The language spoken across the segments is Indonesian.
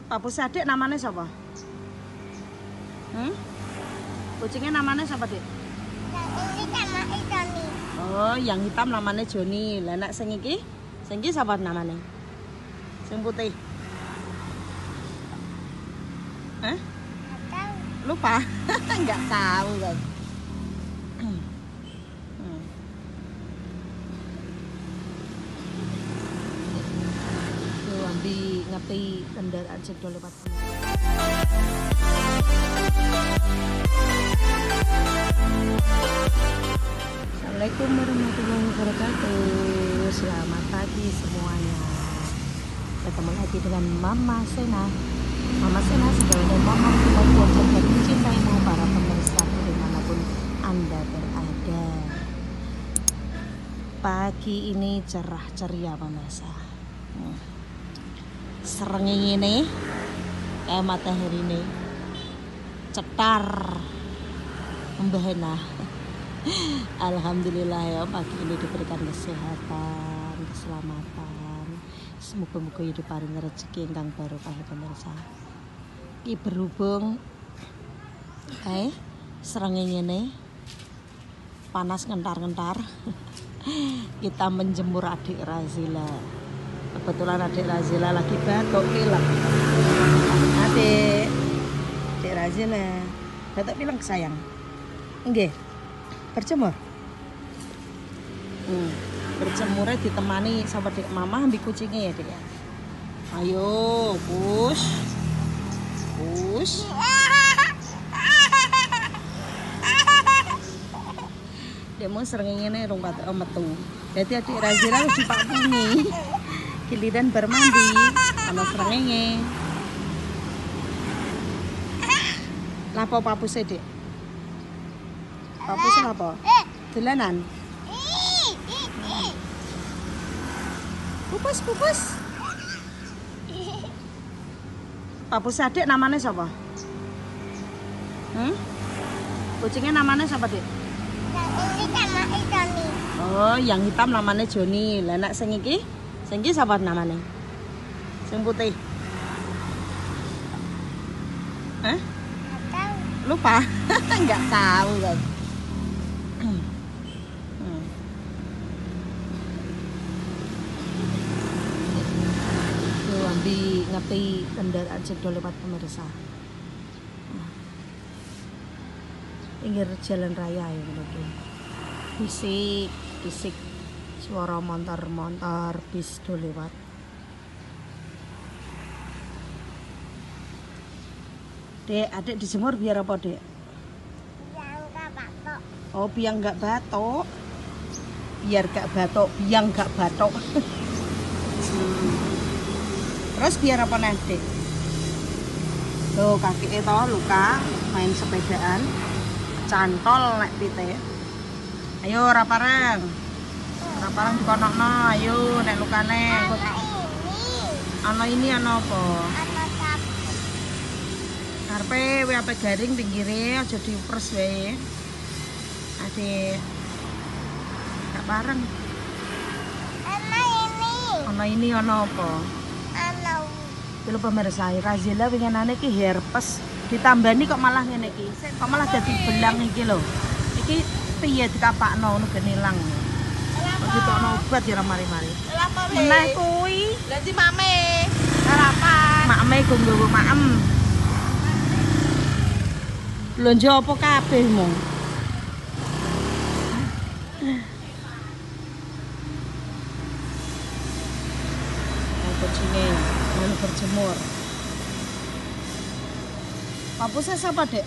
Papus adik namanya siapa? Kucingnya namanya siapa, Dik? Yang ini namanya Joni. Oh, yang hitam namanya Joni. Lah nek sing iki? Sing iki siapa namanya? Sing putih. Nggak tahu. Lupa? Enggak tahu kan. Ambil ngerti kendaraan sudah lewat. Assalamualaikum warahmatullahi wabarakatuh. Selamat pagi semuanya. Ketemu lagi dengan Mama Sena. Mama Sena sebagai mama kita kuat dan mencintaimu para pemirsa dimanapun Anda berada. Pagi ini cerah ceria pemirsa. Srengenge ini kayak matahari ini cetar membahana. Alhamdulillah ya, pagi ini diberikan kesehatan, keselamatan. Semoga-moga hidup paring rezeki ingkang barokah pemirsa. Iki berhubung srengenge ini panas ngentar-ngentar. Kita menjemur adik Razila. Kebetulan adik Razila lagi batuk pilek. Adik Razila batuk pilek sayang. Nggih. Berjemur. Berjemurnya ditemani sama Dik Mama ambil kucingnya ya, Dik ya. Ayo, push. Push. Dia mau srengenge ne rong batuk metu. Jadi adik Razila wis dipakuni. Giliran bermandi sama srengenge. Lapo papuse, Dik? Papuse lapo? Dolanan. Pupus. Papuse adik namanya siapa? Kucingnya namanya siapa, Dik? Yang ini namanya Joni. Oh, yang hitam namanya Joni. Lah nek sing iki? Sing iki sapa namanya? Sing putih. Nggak tahu. Lupa? Enggak tahu kan. Ambil ngerti kendaraan sudah lewat pemirsa. Pinggir jalan raya ya gitu. Bisik suara motor bis do lewat. Dek, adik dijemur biar apa, Dek? Yang nggak batuk. Oh, biar nggak batuk. Biar nggak batuk, biar nggak batuk. Terus biar apa nanti? Tuh kaki itu luka, main sepedaan, cantol nek pite. Ayo rapareng dikonokno, ayo nek lukane. Ana ini ana apa? Ana sapu. Karepe we ape garing pinggire aja diupres wae. Adik. Gak bareng. Ana ini ana apa? Kalau pemirsa Razila winginane ki herpes ditambani kok malah ngene iki. Kok malah dadi belang iki lho. Iki piye dikapakno ngono gen ilang. Kok ditokno obat ya mari-mari. Meneh kuwi. Lah si mame sarapan. Makme go nggowo maem. Blonjo apa kabeh mung? Kucingnya mau berjemur. Papusnya siapa, Dek?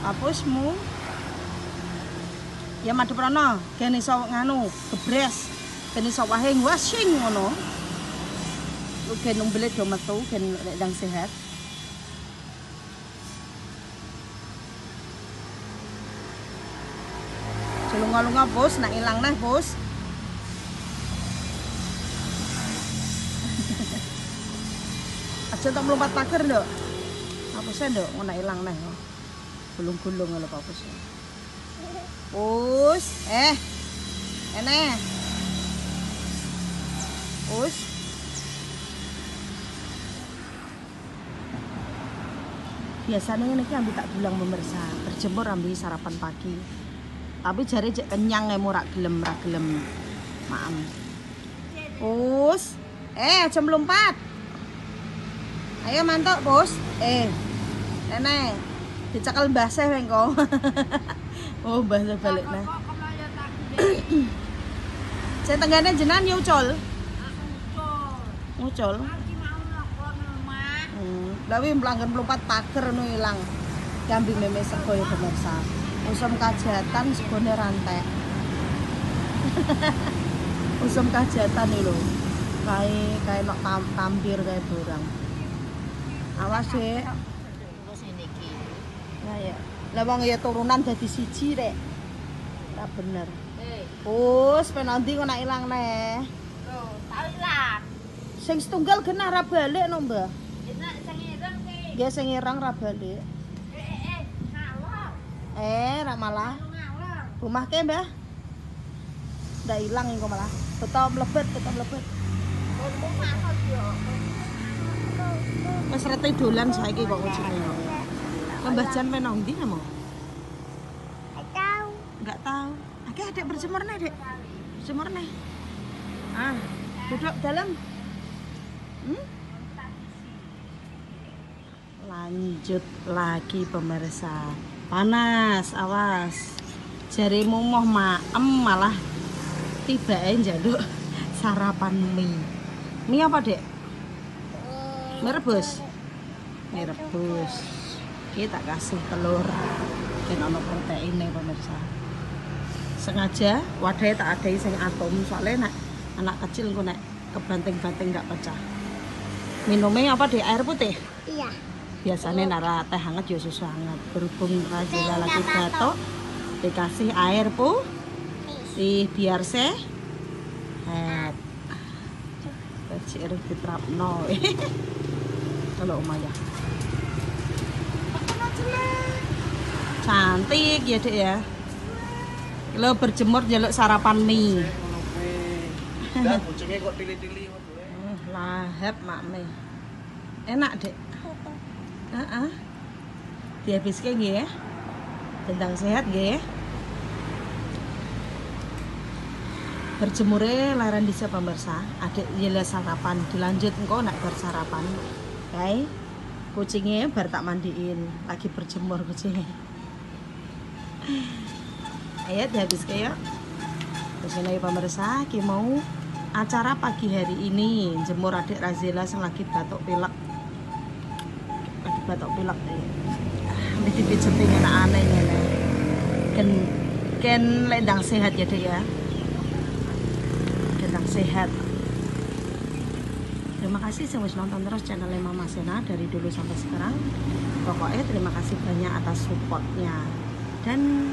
Papusmu? Ya madhep rono, gen iso nganu, gebres. Ben iso wae washing ngono. Lu gen umbele do metu, gen ndang sehat. Jelunga-lunga, Bos, nak ilang neh, Bos. Aja tak melompat pagar, Nduk. Papusnya, Nduk, ngono ilang neh. Gulung-gulung lho papusnya. Pus, ene. Pus. Biasanya ini ambil tak bilang pemirsa, berjemur ambil sarapan pagi. Tapi jari cek kenyang ora gelem. Maam. Bos. Jam 4. Ayo mantuk, Bos. Nenek. Dicekel Mbah Seh engko. Oh, Mbah Seh balik nah. Saya tenggane jenan ya ucul. Ucul. Lawi melanggan melompat pager nu ilang. Kambing meme sego ya pemirsa. Usum kajatan segone rantek. Usum kajatan iki lho. Kae nok tampir kae borang. Awas Dek. Wis niki. Nah ya. Lah wong ya turunan dadi siji rek. Ora bener. Bos, penanti kok nak ilang neh. Loh, tak ilang. Sing setunggal genah ra balik no, Mbah. Enak sing ireng ki. Nggih sing ireng ra balik. Ngalor. Ra malah. Ngalor. Rumah ke, Mbah? Ndak ilang engko malah. Tetep mlebet. Untung manut yo. Wis rete dolan saiki kok kucine. Mbah Jan penang ndi kamu? Tahu. Enggak tahu. Oke, Dek berjemur nih, Dek. Berjemur nih. Duduk dalam. Lanjut lagi pemirsa. Panas, awas. Jarimu moh maem malah tibae njaluk sarapan mie. Mie apa, Dek? Mie rebus. Mie rebus. Kita kasih telur. Dan ono proteine pemirsa. Sengaja wadahnya tak adai sing atom soalnya anak kecil ku nek kebanting-banting nggak pecah. Minumnya apa Dek? Air putih? Iya. Biasanya nara teh hangat ya susu hangat. Berhubung Razila lagi batuk dikasih air putih biar sehat. Kecil diterapno. Kalau Umaya cantik ya Dek ya. Lo berjemur jaluk sarapan mie. Dan kucingnya kok tili-tili. Lahap mak mie. Enak Dek. Dihabiske nggih ya. Tentang sehat nggih. Berjemure laran disa pemirsa. Adik yela sarapan dilanjut engko nak bersarapan. Oke. Kucingnya bar tak mandiin, lagi berjemur kucingnya. Ayo dihabiske ya. Kesini pemirsa, ki mau acara pagi hari ini jemur adik Razila yang lagi batuk pilek. Lagi batuk pilek. Dipijeti anak-anak ngene. Ken lendang sehat ya Dek ya. Lendang sehat. Terima kasih sudah nonton terus channel Mama Sena dari dulu sampai sekarang. Pokoknya terima kasih banyak atas supportnya dan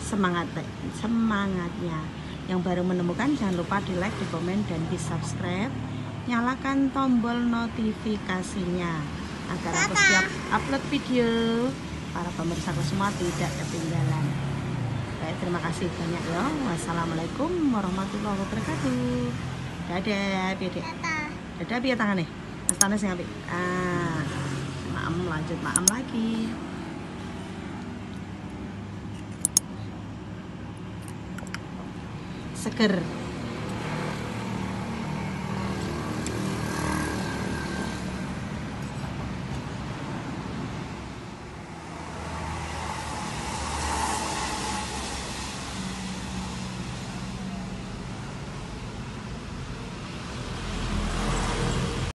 semangatnya. Yang baru menemukan jangan lupa di like, di komen, dan di subscribe. Nyalakan tombol notifikasinya agar aku setiap upload video para pemirsa semua tidak ketinggalan. Baik, terima kasih banyak ya. Wassalamualaikum warahmatullahi wabarakatuh. Dadah, Dek. Dadah piye tangane? Mas Tanes sing apik. Maem lanjut maem lagi. Seger.